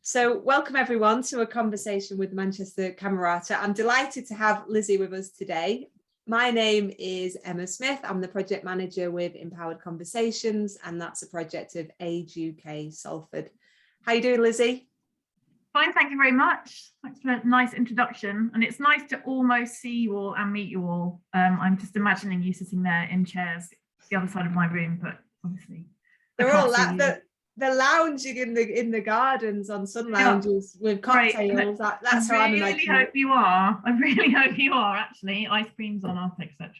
So welcome everyone to a conversation with Manchester Camerata. I'm delighted to have Lizzie with us today. My name is Emma Smith. I'm the project manager with Empowered Conversations, and that's a project of Age UK Salford. How are you doing, Lizzie? Fine, thank you very much. Thanks for a nice introduction. And it's nice to almost see you all and meet you all. I'm just imagining you sitting there in chairs the other side of my room, but obviously they're all they're lounging in the gardens on sun lounges with cocktails. That's how I'm imagining. I really hope you are actually. Ice creams on us, etc.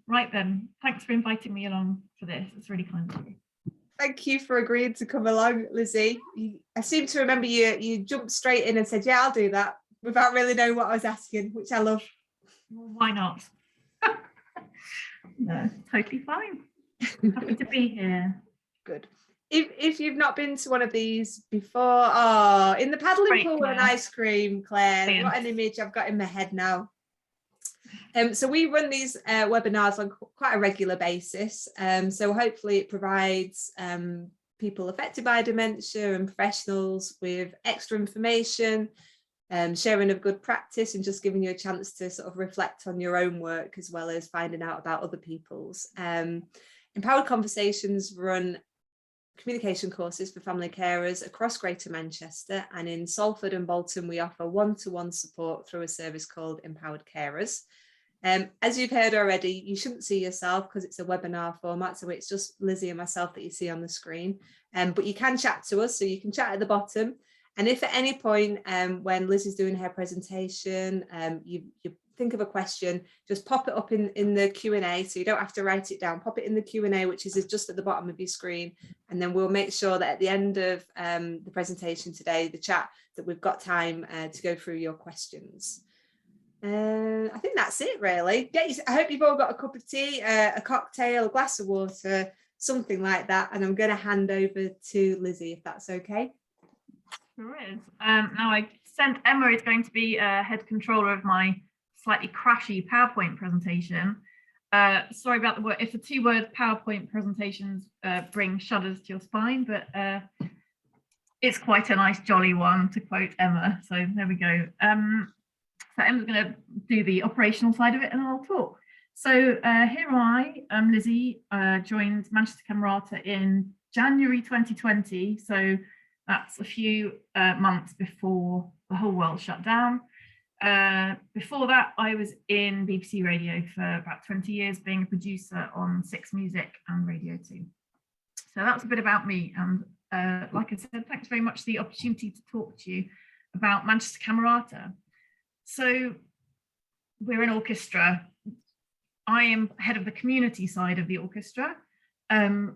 Right then, thanks for inviting me along for this. It's really kind of you. Thank you for agreeing to come along, Lizzie. I seem to remember you jumped straight in and said, yeah, I'll do that, without really knowing what I was asking, which I love. Well, why not? No, totally fine. Happy to be here. Good. If you've not been to one of these before, in the paddling pool with an ice cream, Claire, brilliant. What an image I've got in my head now. So we run these webinars on quite a regular basis. So hopefully it provides people affected by dementia and professionals with extra information, sharing of good practice, and just giving you a chance to sort of reflect on your own work as well as finding out about other people's. Empowered Conversations run communication courses for family carers across Greater Manchester, and in Salford and Bolton we offer one-to-one support through a service called Empowered Carers. As you've heard already, you shouldn't see yourself because it's a webinar format, so it's just Lizzie and myself that you see on the screen, but you can chat to us, so you can chat at the bottom. And if at any point when Lizzie's doing her presentation you think of a question, just pop it up in the Q&A, so you don't have to write it down. Pop it in the Q&A, which is just at the bottom of your screen, and then we'll make sure that at the end of the presentation today, the chat, that we've got time to go through your questions. I think that's it really. I hope you've all got a cup of tea, a cocktail, a glass of water, something like that, and I'm going to hand over to Lizzie if that's okay. Sure is. Now I sent Emma is going to be head controller of my slightly crashy PowerPoint presentation. Sorry about the word. If the two-word PowerPoint presentations bring shudders to your spine, but it's quite a nice jolly one, to quote Emma. So there we go. So Emma's going to do the operational side of it, and I'll talk. So here I'm Lizzie, joined Manchester Camerata in January 2020. So that's a few months before the whole world shut down. Before that, I was in BBC Radio for about 20 years, being a producer on 6 Music and Radio 2. So that's a bit about me. And like I said, thanks very much for the opportunity to talk to you about Manchester Camerata. So we're an orchestra. I am head of the community side of the orchestra.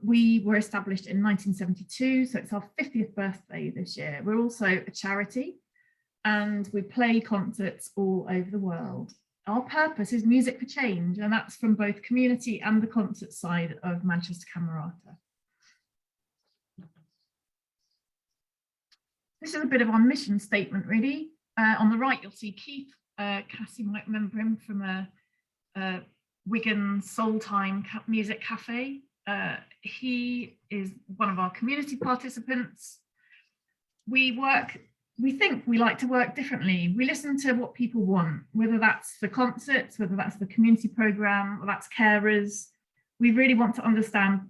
We were established in 1972, so it's our 50th birthday this year. We're also a charity, and we play concerts all over the world. Our purpose is music for change, and that's from both community and the concert side of Manchester Camerata. This is a bit of our mission statement, really. On the right, you'll see Keith. Cassie might remember him from a Wigan Soul Time music cafe. He is one of our community participants. We think we like to work differently. We listen to what people want, whether that's for concerts, whether that's the community programme, or that's carers. We really want to understand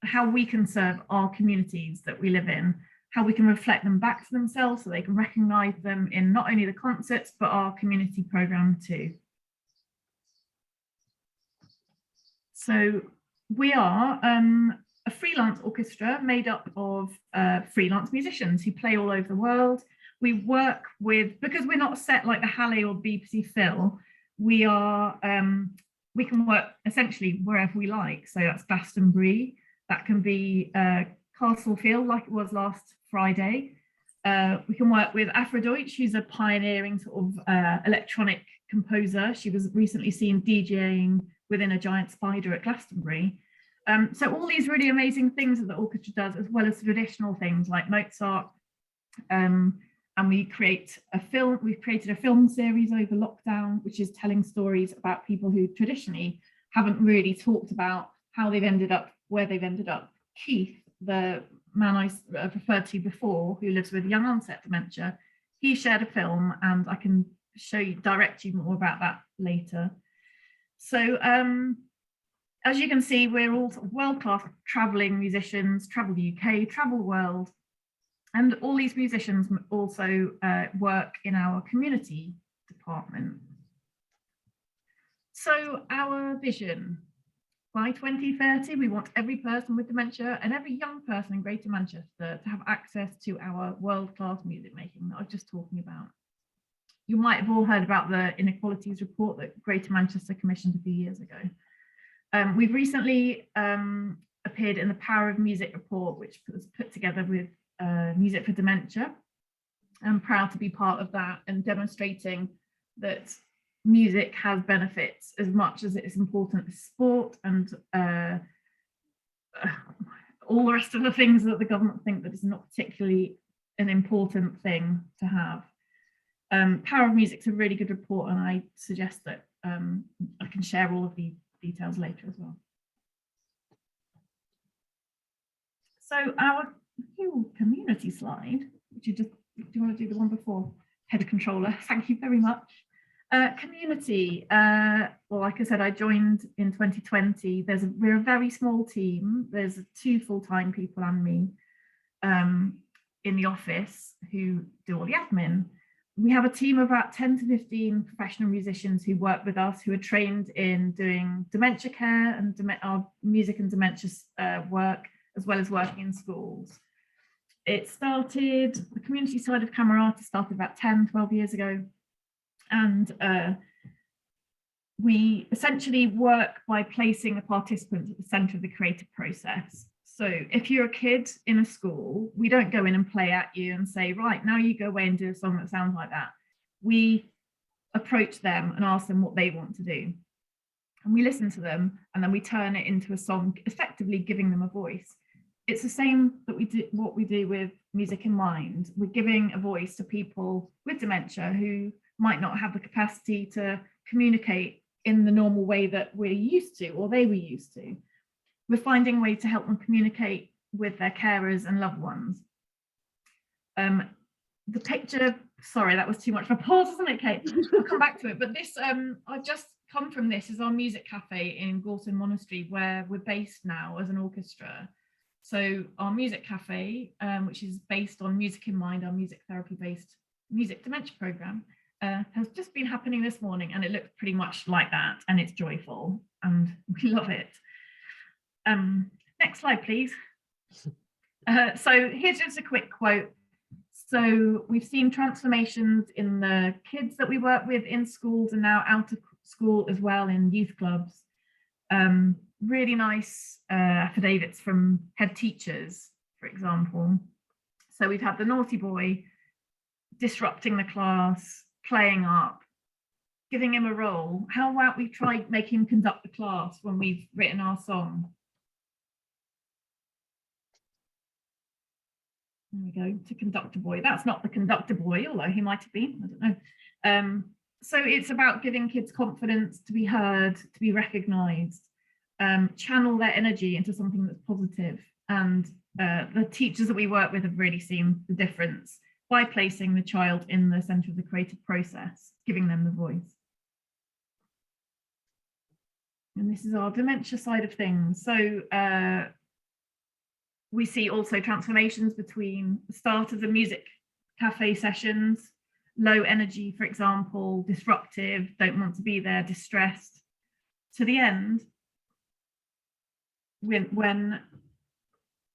how we can serve our communities that we live in, how we can reflect them back to themselves so they can recognise them in not only the concerts, but our community programme too. So we are a freelance orchestra made up of freelance musicians who play all over the world. We work with, because we're not set like the Halle or BBC Phil, we can work essentially wherever we like. So that's Glastonbury, that can be Castlefield, like it was last Friday. We can work with Afrodeutsch, who's a pioneering sort of electronic composer. She was recently seen DJing within a giant spider at Glastonbury. So all these really amazing things that the orchestra does, as well as traditional things like Mozart. And we create a film. We've created a film series over lockdown, which is telling stories about people who traditionally haven't really talked about how they've ended up where they've ended up. Keith, the man I referred to before, who lives with young onset dementia, he shared a film, and I can direct you more about that later. So as you can see, we're all sort of world-class traveling musicians, travel the UK, travel the world, and all these musicians also work in our community department. So our vision, by 2030, we want every person with dementia and every young person in Greater Manchester to have access to our world-class music making that I was just talking about. You might have all heard about the inequalities report that Greater Manchester commissioned a few years ago. We've recently appeared in the Power of Music report, which was put together with Music for Dementia. I'm proud to be part of that and demonstrating that music has benefits as much as it's important as sport and all the rest of the things that the government think that is not particularly an important thing to have. Power of Music's a really good report, and I suggest that I can share all of the details later as well. So our new community slide, which do you want to do the one before? Head controller, thank you very much. Community, well, like I said, I joined in 2020. We're a very small team. There's 2 full-time people and me in the office who do all the admin. We have a team of about 10 to 15 professional musicians who work with us, who are trained in doing dementia care and our music and dementia work, as well as working in schools. It started, the community side of Camerata started about 10, 12 years ago. And we essentially work by placing the participants at the centre of the creative process. So if you're a kid in a school, we don't go in and play at you and say, right, now you go away and do a song that sounds like that. We approach them and ask them what they want to do. And we listen to them, and then we turn it into a song, effectively giving them a voice. It's the same that what we do with Music in Mind. We're giving a voice to people with dementia who might not have the capacity to communicate in the normal way that we're used to, or they were used to. We're finding a way to help them communicate with their carers and loved ones. The picture, sorry, that was too much of a pause, isn't it, Kate? I'll come back to it. But this, I've just come from this, is our music cafe in Gorton Monastery, where we're based now as an orchestra. So our music cafe, which is based on Music in Mind, our music therapy-based music dementia program, has just been happening this morning, and it looks pretty much like that, and it's joyful, and we love it. Next slide, please. So here's just a quick quote. So we've seen transformations in the kids that we work with in schools and now out of school as well in youth clubs. Really nice affidavits from head teachers, for example. So we've had the naughty boy disrupting the class, playing up, giving him a role. How about we try make him conduct the class when we've written our song? There we go, to conductor boy. That's not the conductor boy, although he might have been, I don't know. So it's about giving kids confidence to be heard, to be recognised, channel their energy into something that's positive. And the teachers that we work with have really seen the difference by placing the child in the centre of the creative process, giving them the voice. And this is our dementia side of things. So we see also transformations between the start of the music cafe sessions, low energy, for example, disruptive, don't want to be there, distressed, to the end, when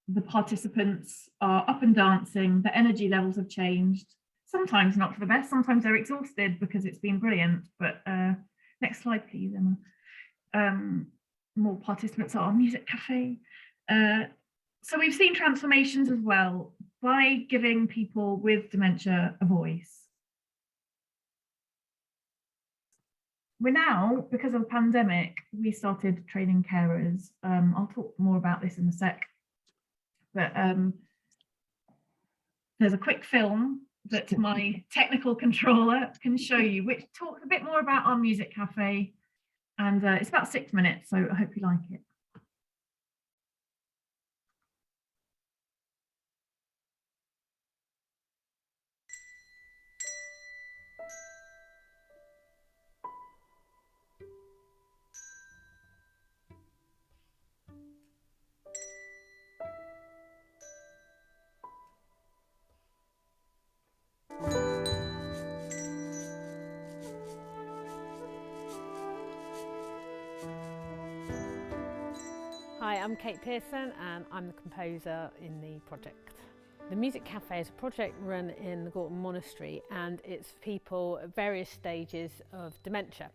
the participants are up and dancing, the energy levels have changed, sometimes not for the best, sometimes they're exhausted because it's been brilliant, but next slide, please, Emma. More participants at our music cafe. So we've seen transformations as well by giving people with dementia a voice. We're now, because of the pandemic, we started training carers. I'll talk more about this in a sec, but there's a quick film that my technical controller can show you, which talks a bit more about our music cafe, and it's about 6 minutes, so I hope you like it. I'm Kate Pearson and I'm the composer in the project. The Music Cafe is a project run in the Gorton Monastery, and it's for people at various stages of dementia.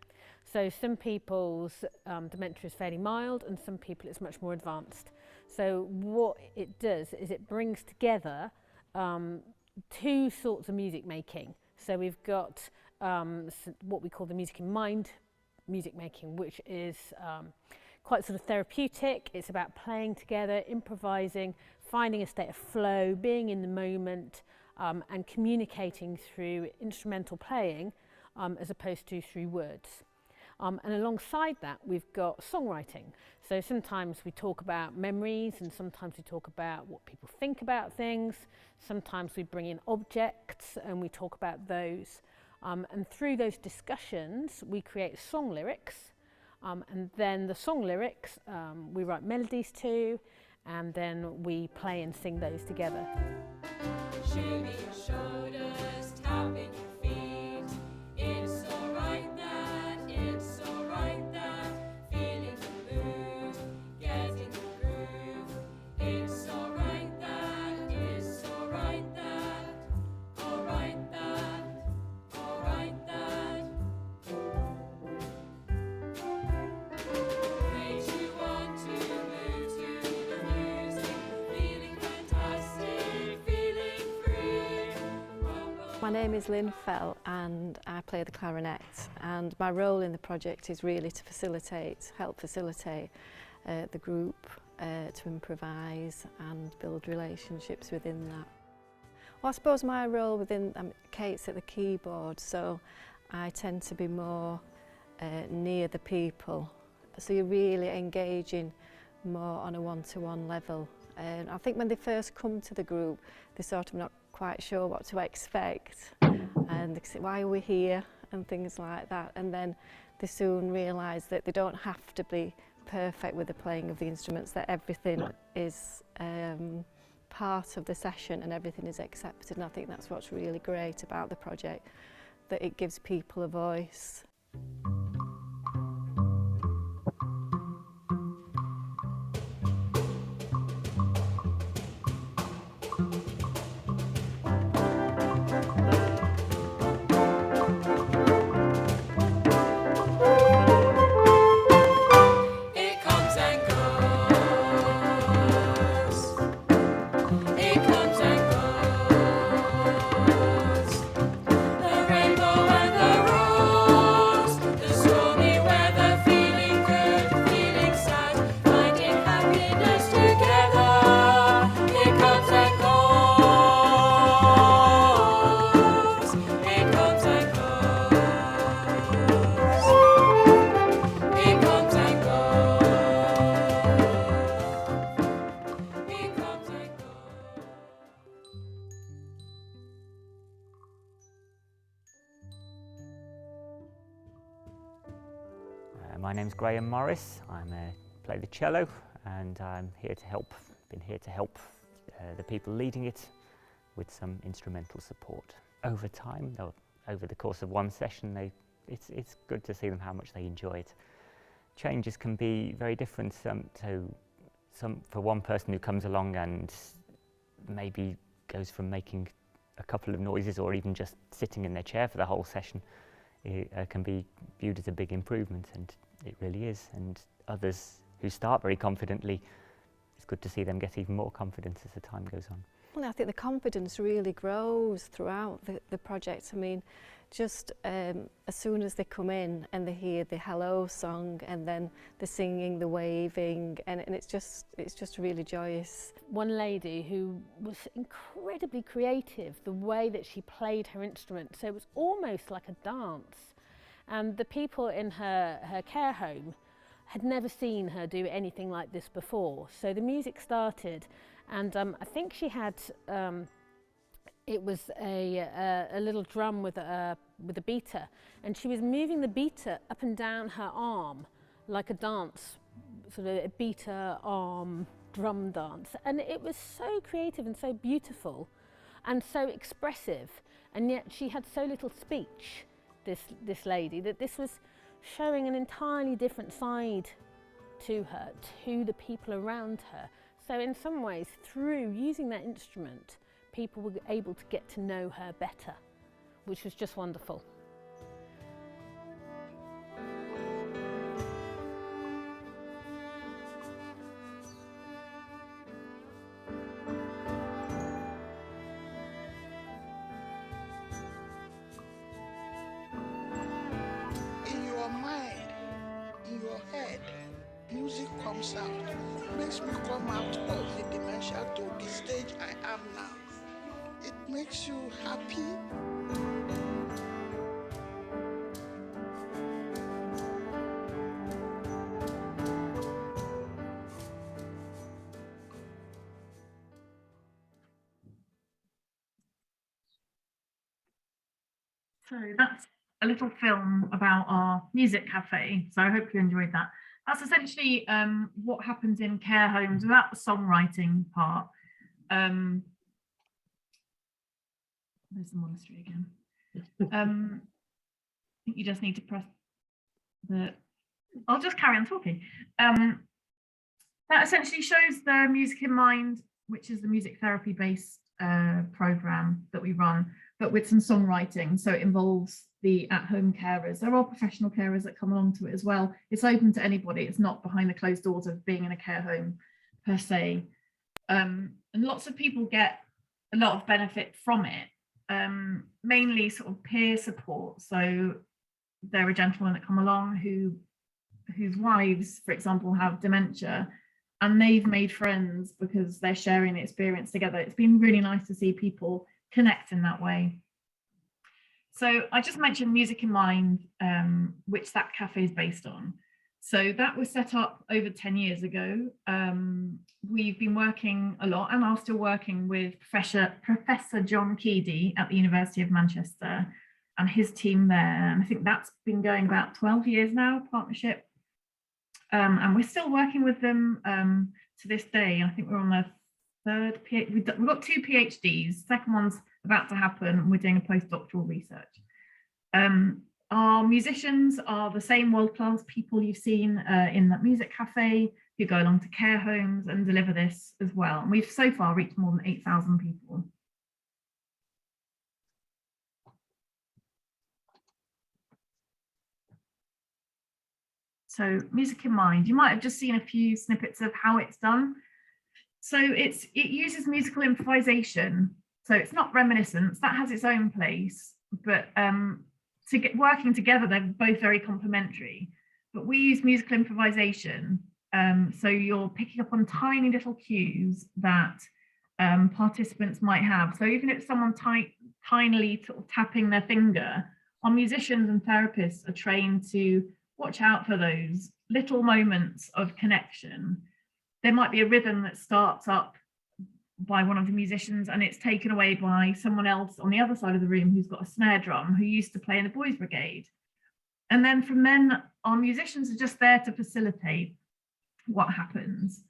So some people's dementia is fairly mild and some people it's much more advanced. So what it does is it brings together two sorts of music making. So we've got what we call the music in mind music making, which is quite sort of therapeutic. It's about playing together, improvising, finding a state of flow, being in the moment, and communicating through instrumental playing as opposed to through words. And alongside that, we've got songwriting. So sometimes we talk about memories, and sometimes we talk about what people think about things. Sometimes we bring in objects and we talk about those. And through those discussions, we create song lyrics. And then the song lyrics we write melodies to, and then we play and sing those together. Shimmy your shoulders, tapping your feet. It's alright that, it's alright that. Feeling the mood, getting the groove. It's alright that, it's alright that. Alright that, alright that. Makes you want to move to the music. Feeling fantastic, feeling free. My name is Lynn Fell and I play the clarinet, and my role in the project is really to help facilitate the group to improvise and build relationships within that. Well, I suppose my role within Kate's at the keyboard, so I tend to be more near the people. So you're really engaging more on a one-to-one level. And I think when they first come to the group, they're sort of not quite sure what to expect, and they say, why are we here, and things like that. And then they soon realise that they don't have to be perfect with the playing of the instruments, that everything is part of the session and everything is accepted. And I think that's what's really great about the project, that it gives people a voice. My name's Graham Morris. I play the cello, and I'm here to help. Been here to help the people leading it with some instrumental support. Over time, over the course of one session, it's good to see them how much they enjoy it. Changes can be very different. For one person who comes along and maybe goes from making a couple of noises or even just sitting in their chair for the whole session, it can be viewed as a big improvement, and it really is. And others who start very confidently, it's good to see them get even more confidence as the time goes on. Well, I think the confidence really grows throughout the project. I mean, just as soon as they come in and they hear the hello song, and then the singing, the waving, and it's just really joyous. One lady who was incredibly creative, the way that she played her instrument, so it was almost like a dance. And the people in her care home had never seen her do anything like this before. So the music started, and I think she had, it was a little drum with a beater, and she was moving the beater up and down her arm like a dance, sort of a beater arm drum dance. And it was so creative and so beautiful and so expressive, and yet she had so little speech, this lady, that this was showing an entirely different side to her, to the people around her. So in some ways, through using that instrument, people were able to get to know her better, which was just wonderful. In your mind, in your head, music comes out, makes me come out of the dementia to the stage I am now. It makes you happy. So that's a little film about our music cafe. So I hope you enjoyed that. That's essentially what happens in care homes without the songwriting part. There's the monastery again. I think you just need to press the. I'll just carry on talking. That essentially shows the Music in Mind, which is the music therapy based program that we run, but with some songwriting. So it involves the at-home carers. There are professional carers that come along to it as well. It's open to anybody. It's not behind the closed doors of being in a care home per se. And lots of people get a lot of benefit from it, mainly sort of peer support. So there are gentlemen that come along whose wives, for example, have dementia, and they've made friends because they're sharing the experience together. It's been really nice to see people connect in that way. So I just mentioned Music in Mind, which that cafe is based on. So that was set up over 10 years ago. We've been working a lot and are still working with Professor John Keady at the University of Manchester and his team there. And I think that's been going about 12 years now, partnership. And we're still working with them to this day. I think we're on the third PhD. We've got 2 PhDs. Second one's about to happen. We're doing a postdoctoral research. Our musicians are the same world-class people you've seen in that music cafe, who go along to care homes and deliver this as well. And we've so far reached more than 8,000 people. So Music in Mind, you might have just seen a few snippets of how it's done. So it uses musical improvisation. So it's not reminiscence, that has its own place, but working together, they're both very complementary. But we use musical improvisation. So you're picking up on tiny little cues that participants might have. So even if someone tinily sort of tapping their finger, our musicians and therapists are trained to watch out for those little moments of connection. There might be a rhythm that starts up by one of the musicians and it's taken away by someone else on the other side of the room who's got a snare drum, who used to play in the boys' brigade. And then from then, our musicians are just there to facilitate what happens.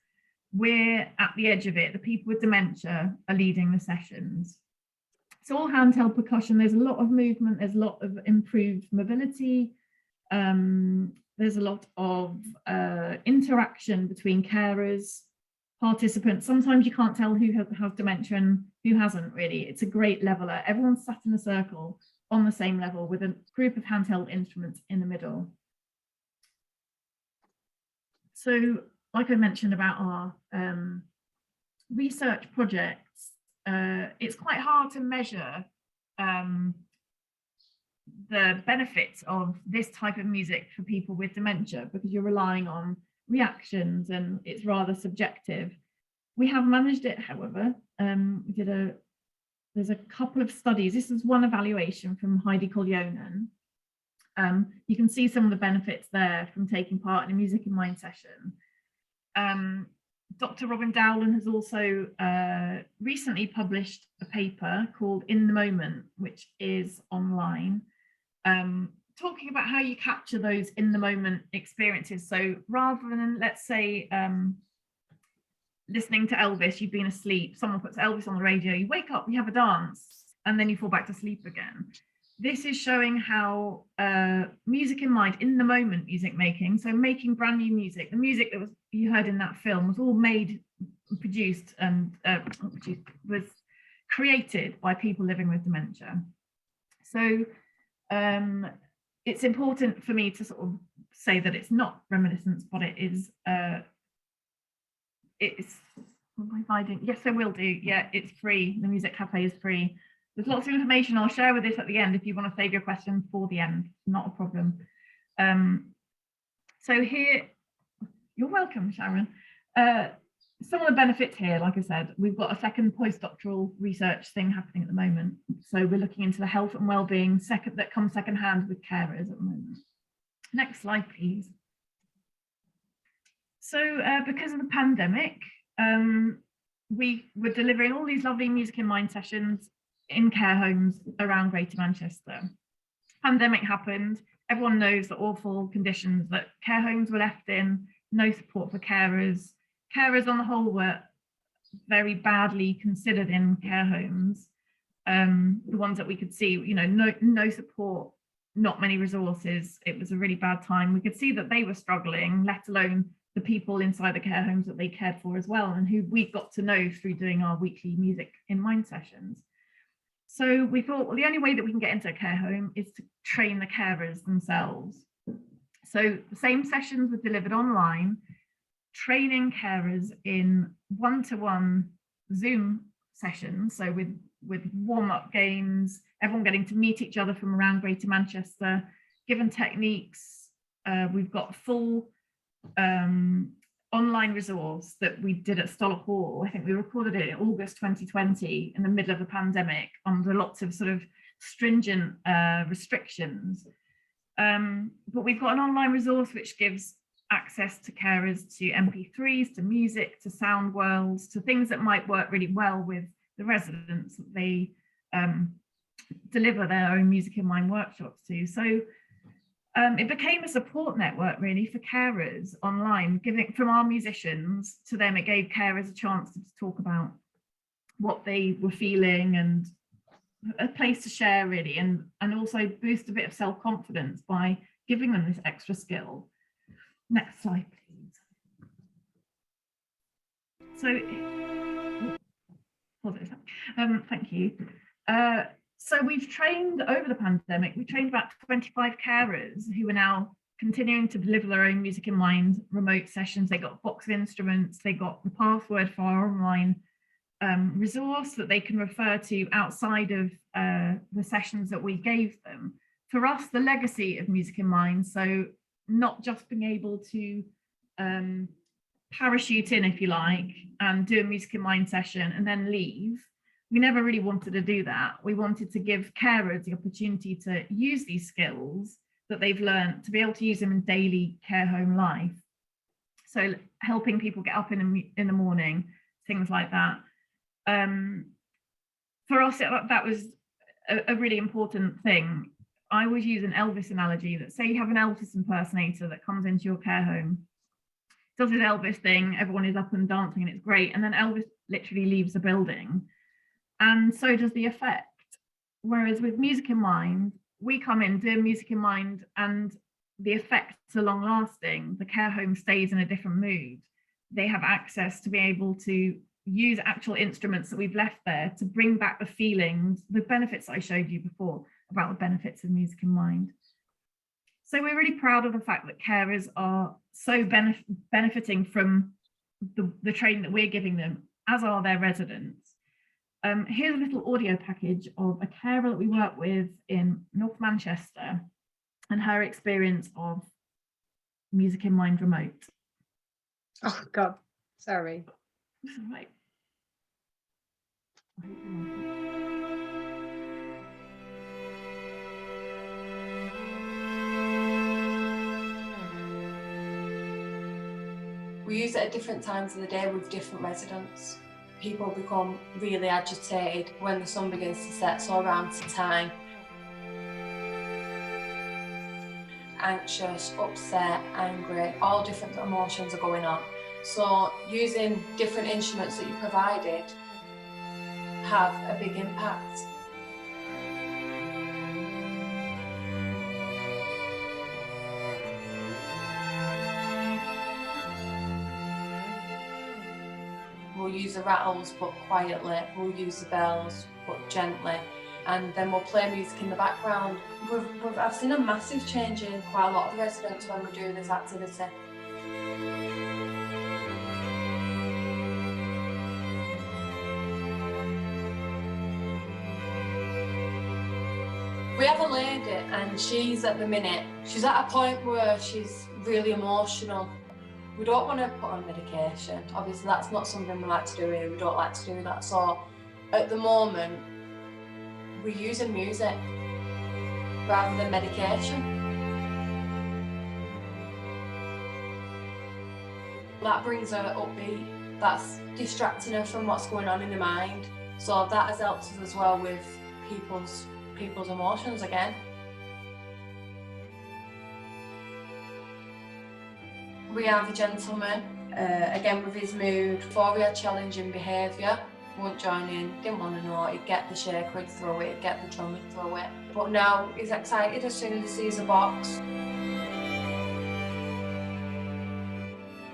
We're at the edge of it. The people with dementia are leading the sessions. It's all handheld percussion. There's a lot of movement. There's a lot of improved mobility. There's a lot of interaction between carers, participants. Sometimes you can't tell who has dementia and who hasn't really. It's a great leveler. Everyone's sat in a circle on the same level with a group of handheld instruments in the middle. So like I mentioned about our research projects, it's quite hard to measure the benefits of this type of music for people with dementia because you're relying on reactions and it's rather subjective. We have managed it, however. There's a couple of studies. This is one evaluation from Heidi Koljonen. You can see some of the benefits there from taking part in a Music in Mind session. Dr. Robin Dowland has also recently published a paper called In the Moment, which is online, talking about how you capture those in the moment experiences. So rather than, let's say, listening to Elvis, you've been asleep, someone puts Elvis on the radio, you wake up, you have a dance, and then you fall back to sleep again. this is showing how music in mind, in the moment music making, so making brand new music, the music that you heard in that film was all produced and was created by people living with dementia. So it's important for me to sort of say that it's not reminiscence, but it is. It's providing. Yes, I will do. Yeah, it's free. The music cafe is free. There's lots of information. I'll share with this at the end if you want to save your question for the end. Not a problem. So here, you're welcome, Sharon. Some of the benefits here, like I said, we've got a second postdoctoral research thing happening at the moment. So we're looking into the health and well-being that comes secondhand with carers at the moment. Next slide, please. So because of the pandemic, we were delivering all these lovely music in mind sessions in care homes around Greater Manchester. Pandemic happened. Everyone knows the awful conditions that care homes were left in, no support for carers. Carers on the whole were very badly considered in care homes. The ones that we could see, you know, no support, not many resources. It was a really bad time. We could see that they were struggling, let alone the people inside the care homes that they cared for as well, and who we got to know through doing our weekly music in mind sessions. So we thought, well, the only way that we can get into a care home is to train the carers themselves. So the same sessions were delivered online, training carers in one-to-one Zoom sessions, so with warm-up games, everyone getting to meet each other from around Greater Manchester, given techniques. We've got full online resource that we did at Stoller Hall. I think we recorded it in August 2020 in the middle of the pandemic under lots of sort of stringent restrictions. But we've got an online resource which gives access to carers to MP3s, to music, to sound worlds, to things that might work really well with the residents that they deliver their own music in mind workshops to. So it became a support network really for carers online, giving from our musicians to them. It gave carers a chance to talk about what they were feeling and a place to share really, and also boost a bit of self-confidence by giving them this extra skill. Next slide, please. So, thank you. So we've trained over the pandemic, we trained about 25 carers who are now continuing to deliver their own music in mind remote sessions. They got a box of instruments, they got the password for our online resource that they can refer to outside of the sessions that we gave them. For us, the legacy of music in mind, so not just being able to parachute in, if you like, and do a music in mind session and then leave. We never really wanted to do that. We wanted to give carers the opportunity to use these skills that they've learned, to be able to use them in daily care home life. So helping people get up in the morning, things like that. For us, that was a really important thing. I always use an Elvis analogy that, say you have an Elvis impersonator that comes into your care home, does his Elvis thing, everyone is up and dancing and it's great, and then Elvis literally leaves the building. And so does the effect. Whereas with music in mind, we come in, do music in mind, and the effects are long lasting. The care home stays in a different mood. They have access to be able to use actual instruments that we've left there to bring back the feelings, the benefits I showed you before about the benefits of music in mind. So we're really proud of the fact that carers are so benefiting from the training that we're giving them, as are their residents. Here's a little audio package of a carer that we work with in North Manchester and her experience of music in mind remote. Oh God, sorry. That's all right. We use it at different times of the day with different residents. People become really agitated when the sun begins to set, so around time. Anxious, upset, angry, all different emotions are going on. So using different instruments that you provided have a big impact. use the rattles but quietly, we'll use the bells but gently, and then we'll play music in the background. I've seen a massive change in quite a lot of the residents when we're doing this activity. We have a lady, and she's at a point where she's really emotional. We don't want to put her on medication. Obviously, that's not something we like to do here. We don't like to do that. So at the moment, we're using music rather than medication. That brings her upbeat. That's distracting her from what's going on in her mind. So that has helped us as well with people's emotions again. We have a gentleman, again with his mood. Before he had challenging behaviour, won't join in, didn't want to know, he'd get the shaker, he'd throw it, he'd get the drum, he'd throw it. But now he's excited as soon as he sees a box.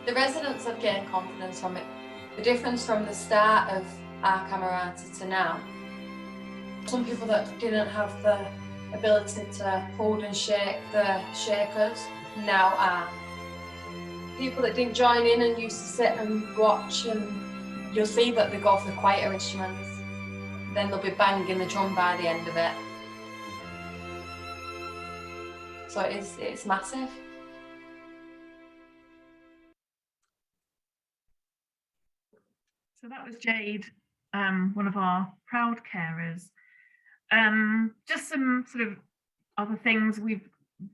The residents have gained confidence from it. The difference from the start of our Camerata to now, some people that didn't have the ability to hold and shake the shakers now are. People that didn't join in and used to sit and watch, and you'll see that they go for the quieter instruments. Then they'll be banging the drum by the end of it. So it's massive. So that was Jade, one of our proud carers. Just some sort of other things.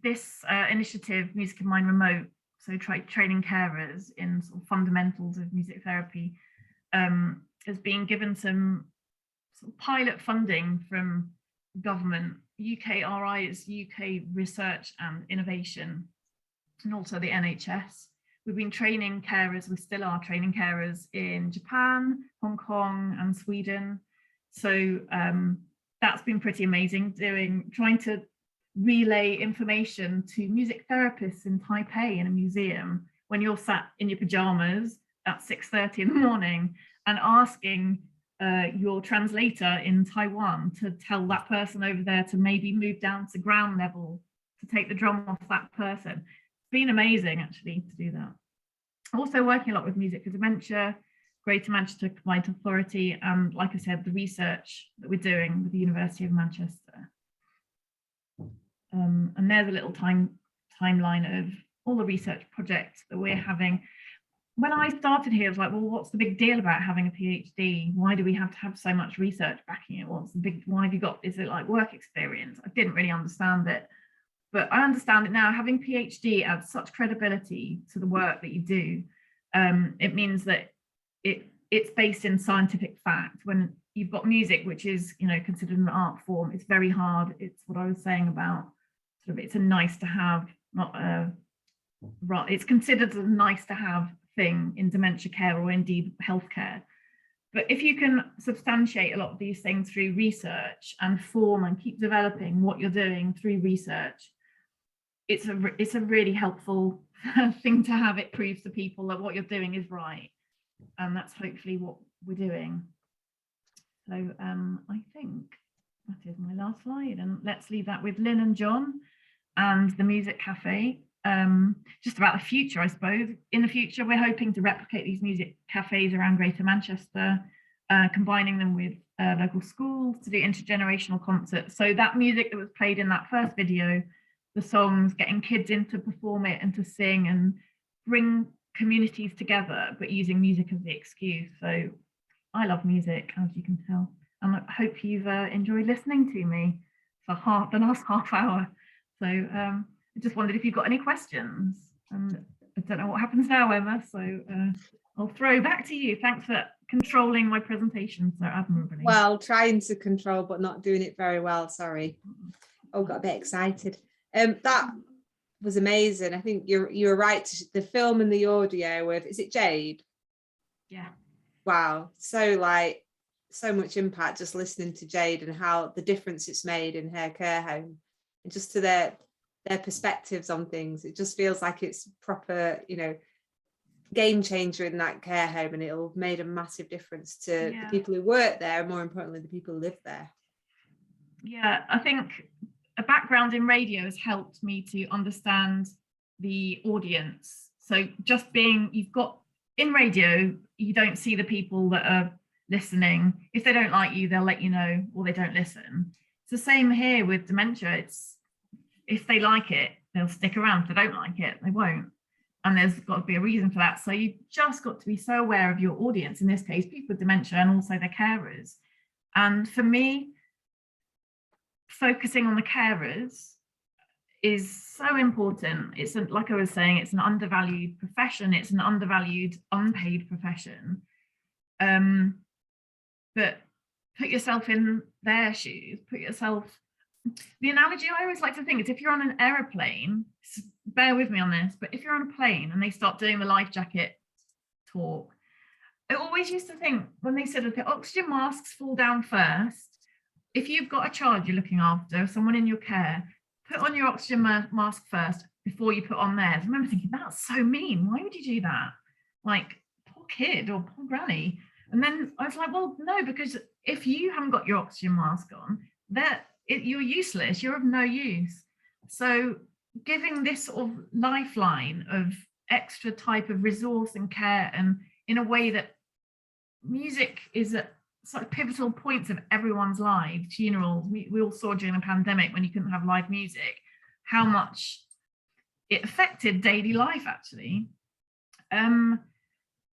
This initiative, Music in Mind Remote, so training carers in sort of fundamentals of music therapy, has been given some sort of pilot funding from government. UKRI is UK Research and Innovation, and also the NHS. We've been training carers, we still are training carers in Japan, Hong Kong and Sweden. So that's been pretty amazing, trying to relay information to music therapists in Taipei in a museum when you're sat in your pajamas at 6:30 in the morning and asking your translator in Taiwan to tell that person over there to maybe move down to ground level to take the drum off that person. It's been amazing actually to do that. Also working a lot with music for dementia, Greater Manchester Combined Authority, and like I said, the research that we're doing with the University of Manchester. And there's a little timeline of all the research projects that we're having. When I started here, I was like, well, what's the big deal about having a PhD? Why do we have to have so much research backing it? Why have you got, is it like work experience? I didn't really understand it, but I understand it now. Having PhD adds such credibility to the work that you do. It means that it's based in scientific fact. When you've got music, which is, considered an art form, it's very hard. It's what I was saying about sort of, it's a nice to have, not a, right, it's considered a nice to have thing in dementia care or indeed healthcare. But if you can substantiate a lot of these things through research and form and keep developing what you're doing through research, it's a really helpful thing to have. It proves to people that what you're doing is right, and that's hopefully what we're doing. So I think that is my last slide, and let's leave that with Lynn and John and the Music Cafe. Just about the future, I suppose. In the future, we're hoping to replicate these music cafes around Greater Manchester, combining them with local schools to do intergenerational concerts. So that music that was played in that first video, the songs, getting kids in to perform it and to sing and bring communities together, but using music as the excuse. So I love music, as you can tell, and I hope you've enjoyed listening to me for the last half hour. So I just wondered if you've got any questions, and I don't know what happens now, Emma, so I'll throw back to you. Thanks for controlling my presentation so admirably. Well, trying to control but not doing it very well, sorry. Oh, got a bit excited. That was amazing. I think you were right, the film and the audio with, is it Jade? Yeah. Wow, so much impact just listening to Jade and how the difference it's made in her care home, and just to their perspectives on things. It just feels like it's proper game changer in that care home, and it'll have made a massive difference to the people who work there, and more importantly, the people who live there. Yeah, I think a background in radio has helped me to understand the audience. So just being, you've got in radio, you don't see the people that are listening. If they don't like you, they'll let you know, or they don't listen. It's the same here with dementia. It's if they like it, they'll stick around. If they don't like it, they won't. And there's got to be a reason for that. So you've just got to be so aware of your audience, in this case, people with dementia and also their carers. And for me, focusing on the carers is so important. It's like I was saying, it's an undervalued profession. It's an undervalued, unpaid profession. But put yourself in their shoes, the analogy I always like to think is if you're on an aeroplane, bear with me on this, but if you're on a plane and they start doing the life jacket talk, I always used to think when they said that the oxygen masks fall down first, if you've got a child you're looking after, someone in your care, put on your oxygen mask first before you put on theirs. I remember thinking, that's so mean. Why would you do that? Like, poor kid or poor granny. And then I was like, well, no, because if you haven't got your oxygen mask on, you're useless, you're of no use. So giving this sort of lifeline of extra type of resource and care, and in a way that music is at sort of pivotal points of everyone's lives, funerals, we all saw during the pandemic when you couldn't have live music, how much it affected daily life actually.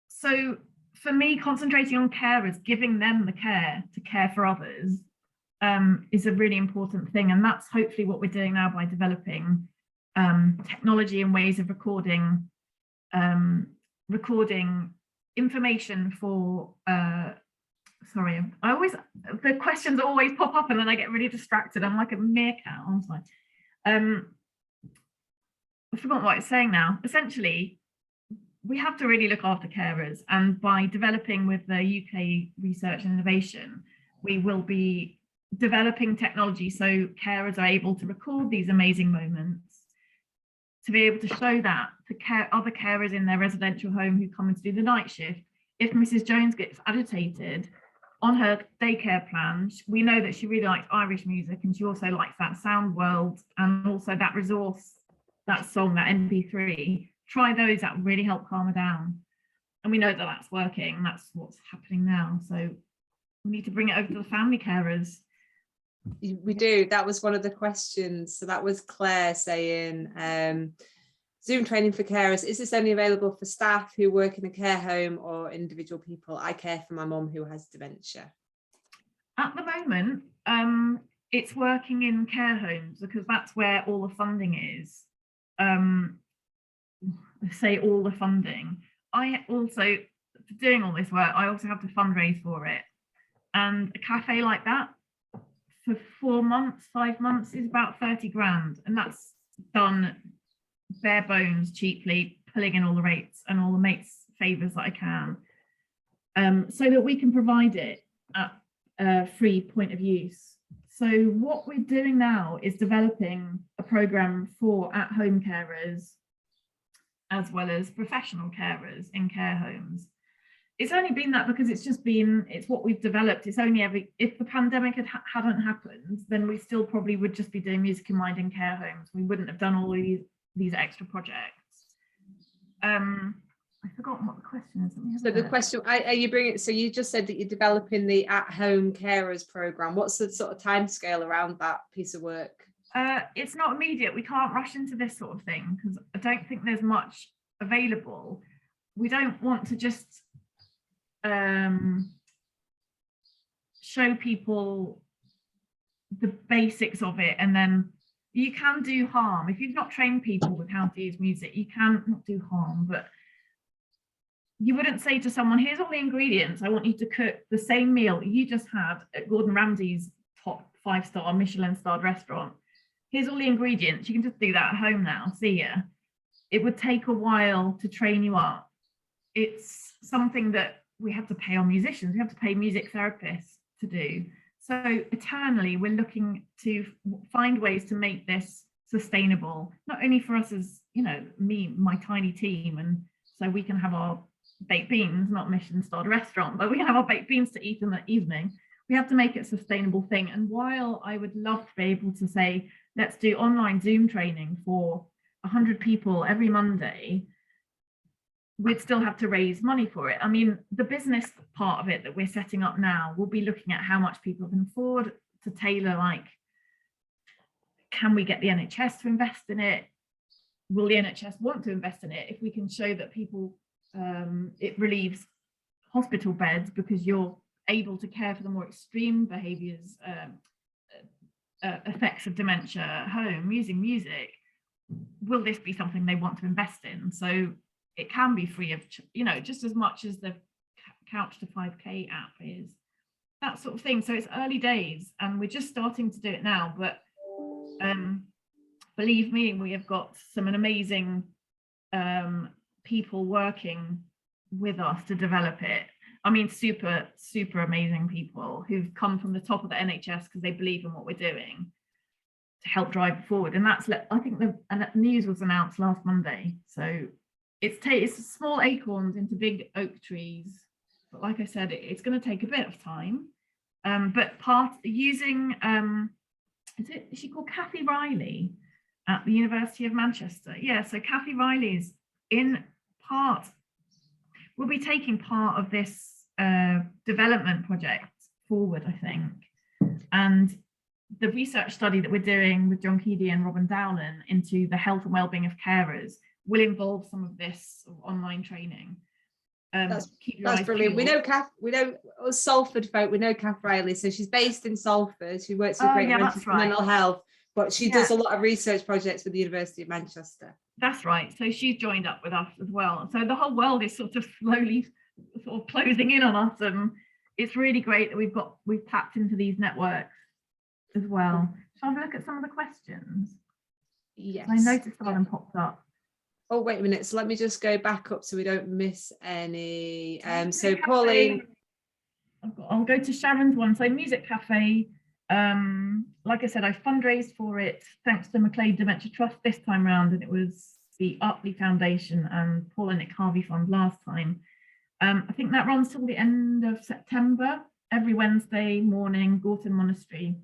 So for me, concentrating on carers, giving them the care to care for others, is a really important thing. And that's hopefully what we're doing now by developing technology and ways of recording information for, sorry, the questions always pop up and then I get really distracted. I'm like a meerkat, aren't I? I've forgotten what I was saying now. Essentially, we have to really look after carers, and by developing with the UK Research and Innovation, we will be developing technology so carers are able to record these amazing moments, to be able to show that to other carers in their residential home who come in to do the night shift. If Mrs. Jones gets agitated on her daycare plan, we know that she really likes Irish music, and she also likes that sound world, and also that resource, that song, that MP3. Try those, that really help calm her down. And we know that that's working. That's what's happening now. So we need to bring it over to the family carers. We do. That was one of the questions. So that was Claire saying, Zoom training for carers. Is this only available for staff who work in a care home or individual people? I care for my mum who has dementia. At the moment, it's working in care homes because that's where all the funding is. Say all the funding. I also, for doing all this work, I also have to fundraise for it. And a cafe like that for 4 months, 5 months is about 30 grand. And that's done bare bones, cheaply, pulling in all the rates and all the mates' favours that I can, so that we can provide it at a free point of use. So what we're doing now is developing a programme for at-home carers as well as professional carers in care homes. It's only been that because it's what we've developed. It's only if the pandemic hadn't happened, then we still probably would just be doing music in mind in care homes. We wouldn't have done all these extra projects. I forgot what the question is. So the question, are you bringing? So you just said that you're developing the at-home carers program. What's the sort of timescale around that piece of work? It's not immediate. We can't rush into this sort of thing because I don't think there's much available. We don't want to just show people the basics of it, and then you can do harm. If you've not trained people with how to use music, you can not do harm, but you wouldn't say to someone, here's all the ingredients, I want you to cook the same meal you just had at Gordon Ramsay's top 5-star Michelin-starred restaurant. Here's all the ingredients, you can just do that at home now, see ya. It would take a while to train you up. It's something that we have to pay our musicians, we have to pay music therapists to do. So eternally, we're looking to find ways to make this sustainable, not only for us as, me, my tiny team, and so we can have our baked beans, not Michelin-starred restaurant, but we can have our baked beans to eat in the evening. We have to make it a sustainable thing. And while I would love to be able to say, let's do online Zoom training for 100 people every Monday, we'd still have to raise money for it. I mean, the business part of it that we're setting up now will be looking at how much people can afford to tailor, like, can we get the NHS to invest in it? Will the NHS want to invest in it? If we can show that people, it relieves hospital beds because you're able to care for the more extreme behaviours, effects of dementia at home using music, will this be something they want to invest in? So it can be free of, just as much as the Couch to 5K app is, that sort of thing. So it's early days and we're just starting to do it now, but believe me, we have got some amazing people working with us to develop it. I mean, super, super amazing people who've come from the top of the NHS because they believe in what we're doing to help drive it forward. And that's, I think the news was announced last Monday. So it's small acorns into big oak trees. But like I said, it's going to take a bit of time. But using, is she called Kathy Riley at the University of Manchester? Yeah, so Kathy Riley is will be taking part of this development project forward, I think. And the research study that we're doing with John Keady and Robin Dowling into the health and well-being of carers will involve some of this online training. That's brilliant. We know us Salford folk, we know Kath Riley. So she's based in Salford. She works with Greater Manchester Mental Health, but she does a lot of research projects with the University of Manchester. That's right. So she's joined up with us as well. So the whole world is sort of slowly sort of closing in on us, and it's really great that we've tapped into these networks as well. Shall I have a look at some of the questions? Yes. I noticed some of them popped up. Oh, wait a minute. So let me just go back up so we don't miss any. So Pauline. I'll go to Sharon's one. So Music Cafe. Like I said, I fundraised for it thanks to McLeod Dementia Trust this time round, and it was the Utley Foundation and Paul and Nick Harvey Fund last time. I think that runs till the end of September, every Wednesday morning, Gorton Monastery.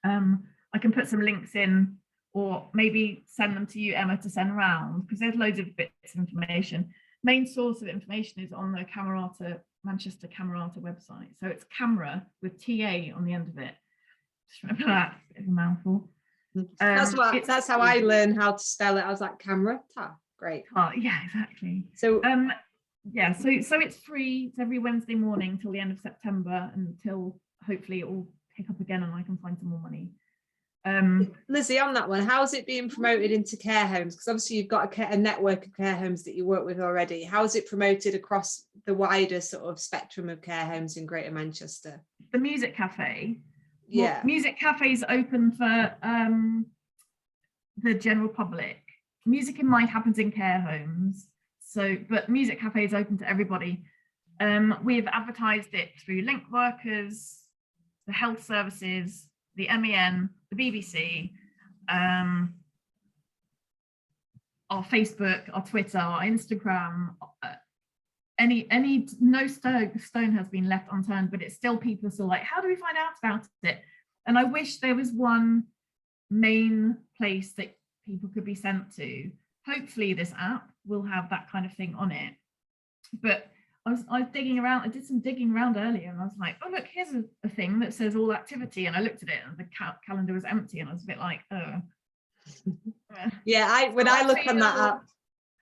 I can put some links in, or maybe send them to you, Emma, to send around, because there's loads of bits of information. Main source of information is on the Manchester Camerata website. So it's Camera with TA on the end of it. Just remember that, it's a mouthful. That's how I learned how to spell it. I was like, Camerata, great. Oh, yeah, exactly. So yeah, so it's free. It's every Wednesday morning till the end of September, until hopefully it will pick up again and I can find some more money. Lizzie, on that one, how's it being promoted into care homes? Because obviously you've got a network of care homes that you work with already. How is it promoted across the wider sort of spectrum of care homes in Greater Manchester? The Music Cafe. Yeah. Well, Music Cafe is open for the general public. Music in Mind happens in care homes. But Music Cafe is open to everybody. We've advertised it through link workers, the health services, the MEN, the BBC, our Facebook, our Twitter, our Instagram. No stone has been left unturned, but it's still, people are still like, how do we find out about it? And I wish there was one main place that people could be sent to. Hopefully this app will have that kind of thing on it. But I was digging around, I did some digging around earlier, and I was like, oh look, here's a thing that says all activity, and I looked at it and the calendar was empty, and I was a bit like, oh. Yeah, when I look on that app,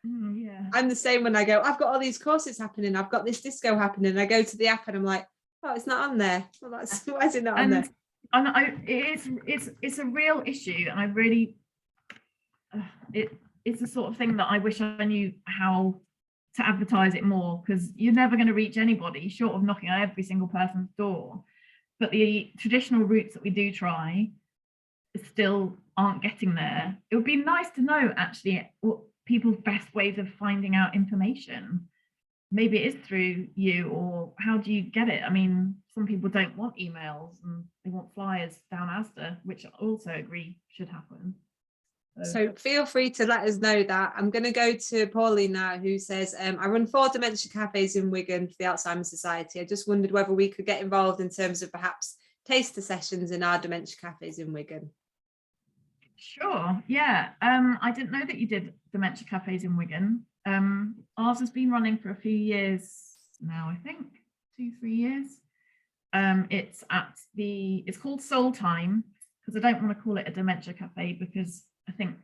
yeah, I'm the same. When I go, I've got all these courses happening, I've got this disco happening, I go to the app and I'm like, oh, it's not on there. Well, why is it not on there? And it's a real issue, and I really it's the sort of thing that I wish I knew how to advertise it more, because you're never going to reach anybody short of knocking on every single person's door. But the traditional routes that we do try still aren't getting there. It would be nice to know actually what people's best ways of finding out information. Maybe it is through you, or how do you get it? I mean, some people don't want emails and they want flyers down Asda, which I also agree should happen. So feel free to let us know that. I'm going to go to Pauline now, who says, I run 4 dementia cafes in Wigan for the Alzheimer's Society. I just wondered whether we could get involved in terms of perhaps taster sessions in our dementia cafes in Wigan. Sure, yeah. I didn't know that you did dementia cafes in Wigan. Ours has been running for a few years now, I think 2-3 years. It's called Soul Time, because I don't want to call it a dementia cafe, because I think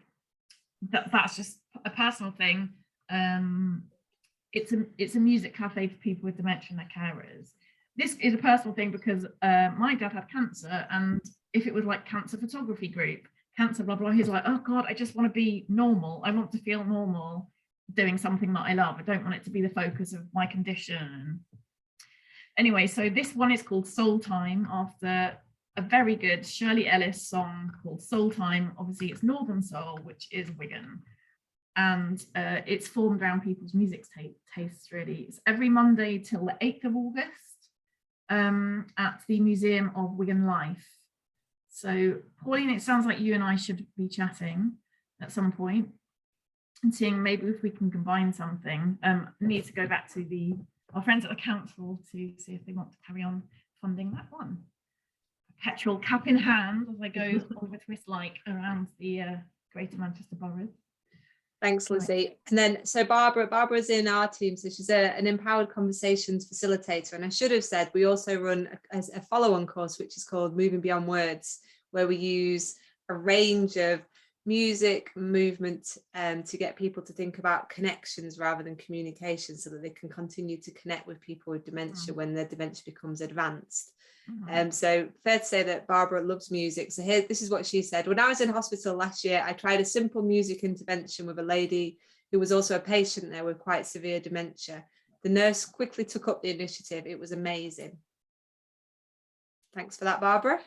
that's just a personal thing. It's a music cafe for people with dementia and their carers. This is a personal thing because my dad had cancer, and if it was like cancer photography group, cancer blah blah, he's like, oh God, I just want to be normal. I want to feel normal doing something that I love. I don't want it to be the focus of my condition. Anyway, so this one is called Soul Time, after a very good Shirley Ellis song called Soul Time. Obviously it's Northern Soul, which is Wigan, and it's formed around people's music tastes really. It's every Monday till the 8th of August at the Museum of Wigan Life. So Pauline, it sounds like you and I should be chatting at some point and seeing maybe if we can combine something. I need to go back to our friends at the council to see if they want to carry on funding that one. Perpetual cap in hand as I go Oliver Twist-like around the Greater Manchester Borough. Thanks, Lizzie. Right. And then, so Barbara's in our team, so she's an empowered conversations facilitator. And I should have said, we also run a follow-on course, which is called Moving Beyond Words, where we use a range of music, movement, to get people to think about connections rather than communication, so that they can continue to connect with people with dementia when their dementia becomes advanced. So fair to say that Barbara loves music. So this is what she said. When I was in hospital last year, I tried a simple music intervention with a lady who was also a patient there with quite severe dementia. The nurse quickly took up the initiative. It was amazing. Thanks for that, Barbara.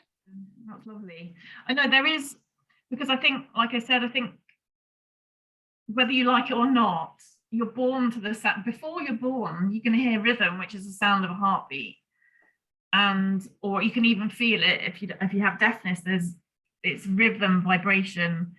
That's lovely. I know there is, because I think, like I said, I think whether you like it or not, you're born to the sound. Before you're born, you can hear rhythm, which is the sound of a heartbeat. Or you can even feel it if you have deafness. It's rhythm, vibration.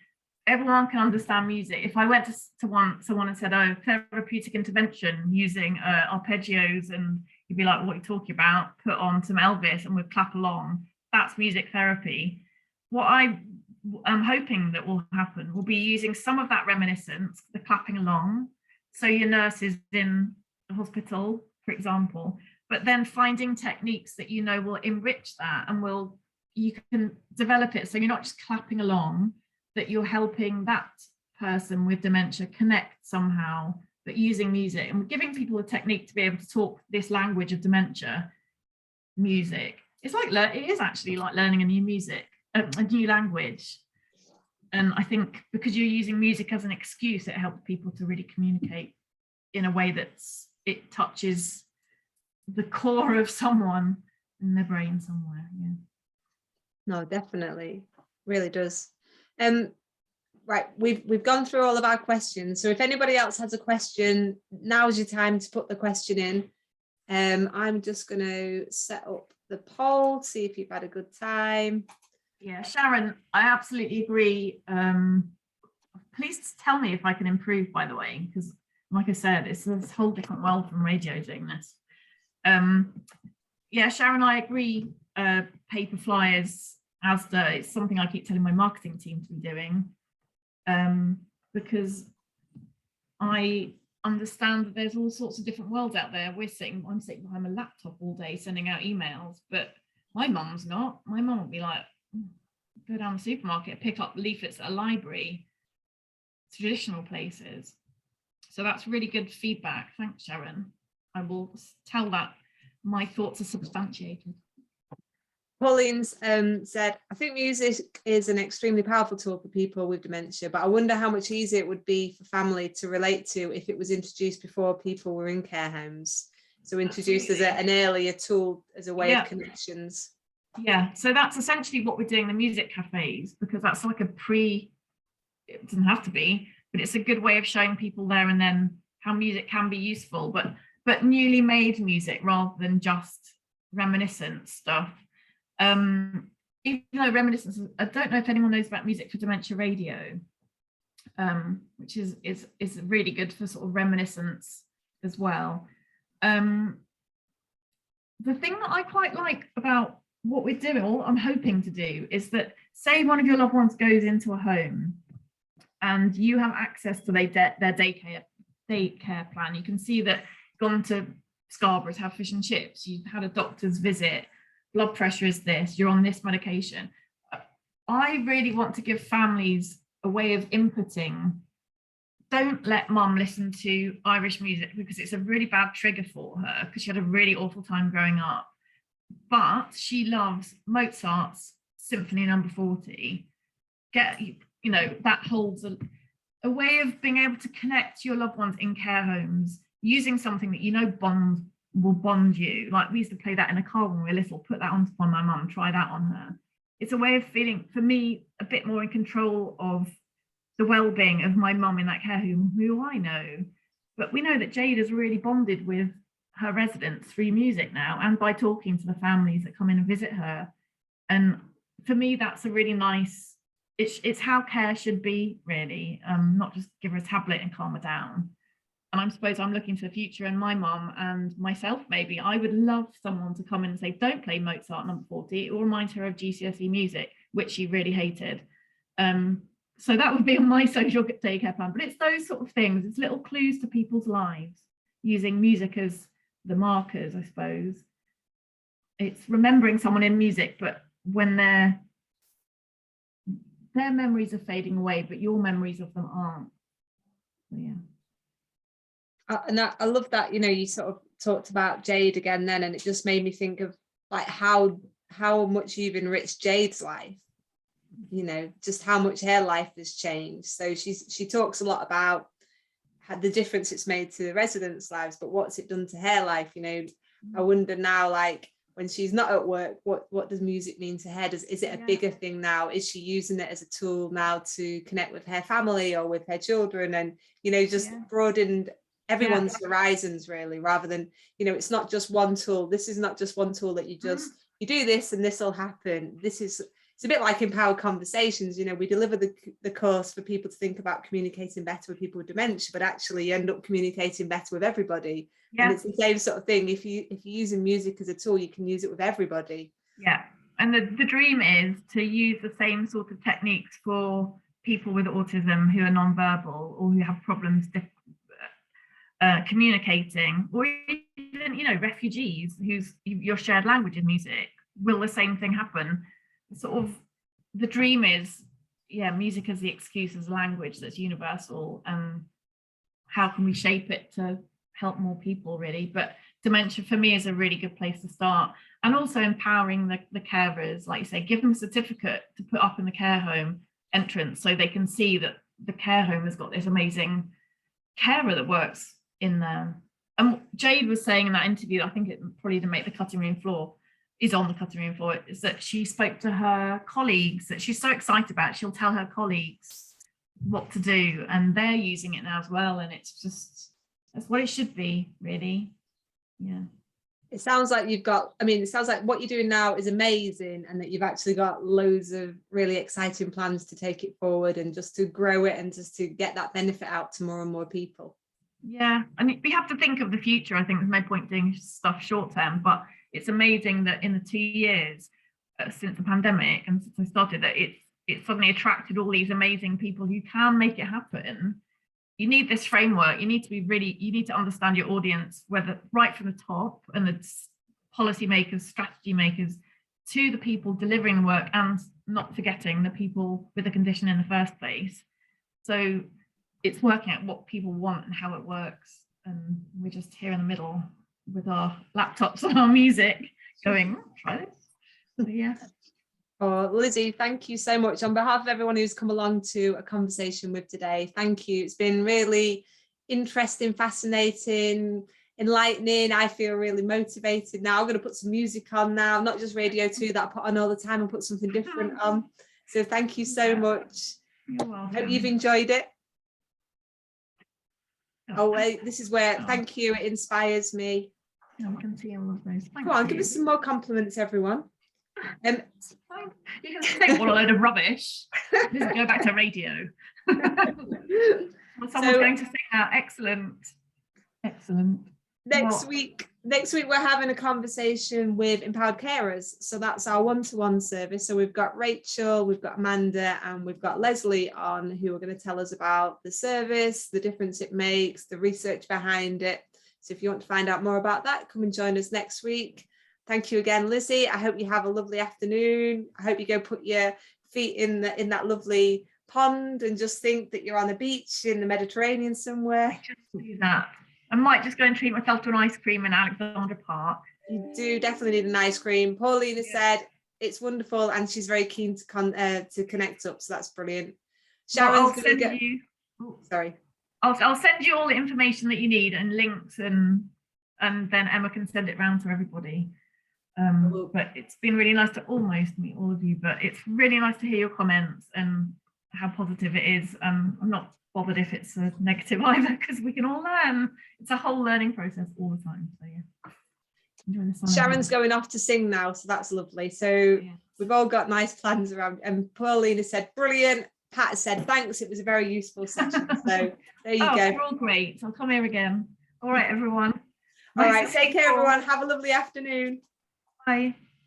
Everyone can understand music. If I went to someone and said, "Oh, therapeutic intervention using arpeggios," and you'd be like, "What are you talking about?" Put on some Elvis and we'd clap along. That's music therapy. What I'm hoping that will happen will be using some of that reminiscence, the clapping along. So your nurse is in the hospital, for example, but then finding techniques that will enrich that, and you can develop it so you're not just clapping along, that you're helping that person with dementia connect somehow, but using music and giving people a technique to be able to talk this language of dementia music. It is actually like learning a new language. And I think because you're using music as an excuse, it helps people to really communicate in a way it touches the core of someone in their brain somewhere. Yeah. No, definitely, really does. Right, we've gone through all of our questions. So if anybody else has a question, now's your time to put the question in. I'm just going to set up the poll, see if you've had a good time. Yeah, Sharon, I absolutely agree. Please tell me if I can improve, by the way, because like I said, it's this whole different world from radio doing this. Yeah, Sharon, I agree. Paper flyers, Asda, it's something I keep telling my marketing team to be doing, because I understand that there's all sorts of different worlds out there. I'm sitting behind my laptop all day sending out emails, but my mum's not. My mum would be like, go down the supermarket, pick up leaflets at a library, traditional places. So that's really good feedback. Thanks, Sharon. I will tell that my thoughts are substantiated. Pauline's said, I think music is an extremely powerful tool for people with dementia, but I wonder how much easier it would be for family to relate to if it was introduced before people were in care homes. So introduced as an earlier tool, as a way of connections. Yeah, so that's essentially what we're doing in the music cafes, because that's like it doesn't have to be, but it's a good way of showing people there and then how music can be useful, but newly made music rather than just reminiscent stuff. Even though reminiscence, I don't know if anyone knows about Music for Dementia Radio. which is really good for sort of reminiscence as well. The thing that I quite like about what we're doing, or I'm hoping to do, is that say one of your loved ones goes into a home and you have access to their daycare plan. You can see that gone to Scarborough to have fish and chips, you've had a doctor's visit, blood pressure is this, you're on this medication. I really want to give families a way of inputting. Don't let mum listen to Irish music because it's a really bad trigger for her because she had a really awful time growing up. But she loves Mozart's Symphony No. 40. That holds a way of being able to connect to your loved ones in care homes using something that will bond you. Like we used to play that in a car when we were little, put that on my mum, try that on her. It's a way of feeling, for me, a bit more in control of the well-being of my mum in that care home, who I know. But we know that Jade has really bonded with her residents through music now and by talking to the families that come in and visit her. And for me, that's a really nice, it's how care should be, really, not just give her a tablet and calm her down. And I suppose I'm looking to the future, and my mum and myself, maybe, I would love someone to come in and say, don't play Mozart No. 40, it will remind her of GCSE music, which she really hated. So that would be on my social daycare plan. But it's those sort of things. It's little clues to people's lives, using music as the markers, I suppose. It's remembering someone in music, but when their memories are fading away, but your memories of them aren't. So, yeah. And I love that, you sort of talked about Jade again then, and it just made me think of like how much you've enriched Jade's life. Just how much her life has changed. So she talks a lot about the difference it's made to the residents' lives, but what's it done to her life? I wonder now, like when she's not at work, what does music mean to her? Is it a bigger thing now? Is she using it as a tool now to connect with her family or with her children, and broadened everyone's horizons, really, rather than it's not just one tool. This is not just one tool that you do this and this will happen. It's a bit like Empowered Conversations. We deliver the course for people to think about communicating better with people with dementia, but actually you end up communicating better with everybody. And it's the same sort of thing. If you're using music as a tool, you can use it with everybody. Yeah, and the dream is to use the same sort of techniques for people with autism who are non-verbal or who have problems communicating, or even refugees whose your shared language is music. Will the same thing happen? Sort of the dream is music as the excuse, as a language that's universal, and how can we shape it to help more people, really. But dementia for me is a really good place to start, and also empowering the carers, like you say, give them a certificate to put up in the care home entrance so they can see that the care home has got this amazing carer that works in there. And Jade was saying in that interview, I think it probably didn't make the cutting room floor, is on the cutting room floor, is that she spoke to her colleagues that she's so excited about. She'll tell her colleagues what to do, and they're using it now as well. And it's just, that's what it should be, really. Yeah. It sounds like it sounds like what you're doing now is amazing, and that you've actually got loads of really exciting plans to take it forward and just to grow it and just to get that benefit out to more and more people. Yeah, and we have to think of the future. I think there's no point doing stuff short term, but it's amazing that in the 2 years since the pandemic and since I started, that it suddenly attracted all these amazing people who can make it happen. You need this framework. You need to understand your audience, whether right from the top and the policymakers, strategy makers, to the people delivering the work, and not forgetting the people with the condition in the first place. So it's working out what people want and how it works. And we're just here in the middle with our laptops and our music going, try this. So, yeah. Oh, Lizzie, thank you so much. On behalf of everyone who's come along to a conversation with today, thank you. It's been really interesting, fascinating, enlightening. I feel really motivated now. I'm going to put some music on now, not just Radio 2 that I put on all the time, and put something different on. So thank you so much. You're welcome. Hope you've enjoyed it. Oh, wait, this is where, thank you, it inspires me. Yeah, we can see all of those. Come on, give us some more compliments, everyone. You can think what a load of rubbish. This is go back to radio. Well, someone's going to sing that. Excellent. Next week we're having a conversation with empowered carers. So that's our one-to-one service. So we've got Rachel, we've got Amanda, and we've got Leslie on, who are going to tell us about the service, the difference it makes, the research behind it. So if you want to find out more about that, come and join us next week. Thank you again, Lizzie. I hope you have a lovely afternoon. I hope you go put your feet in that lovely pond and just think that you're on the beach in the Mediterranean somewhere. Just do that. I might just go and treat myself to an ice cream in Alexandra Park. You do definitely need an ice cream. Paulina said it's wonderful, and she's very keen to connect up. So that's brilliant. Sharon's going to get. Sorry. I'll send you all the information that you need and links, and then Emma can send it around to everybody. But it's been really nice to almost meet all of you. But it's really nice to hear your comments and how positive it is. I'm not bothered if it's a negative either, because we can all learn. It's a whole learning process all the time. So yeah. Enjoy the sun. Sharon's going off to sing now, so that's lovely. So we've all got nice plans around. And Paulina said brilliant. Pat said thanks. It was a very useful session. So there you go. You're all great. I'll come here again. All right, everyone. All right. Take care, everyone. Have a lovely afternoon. Bye.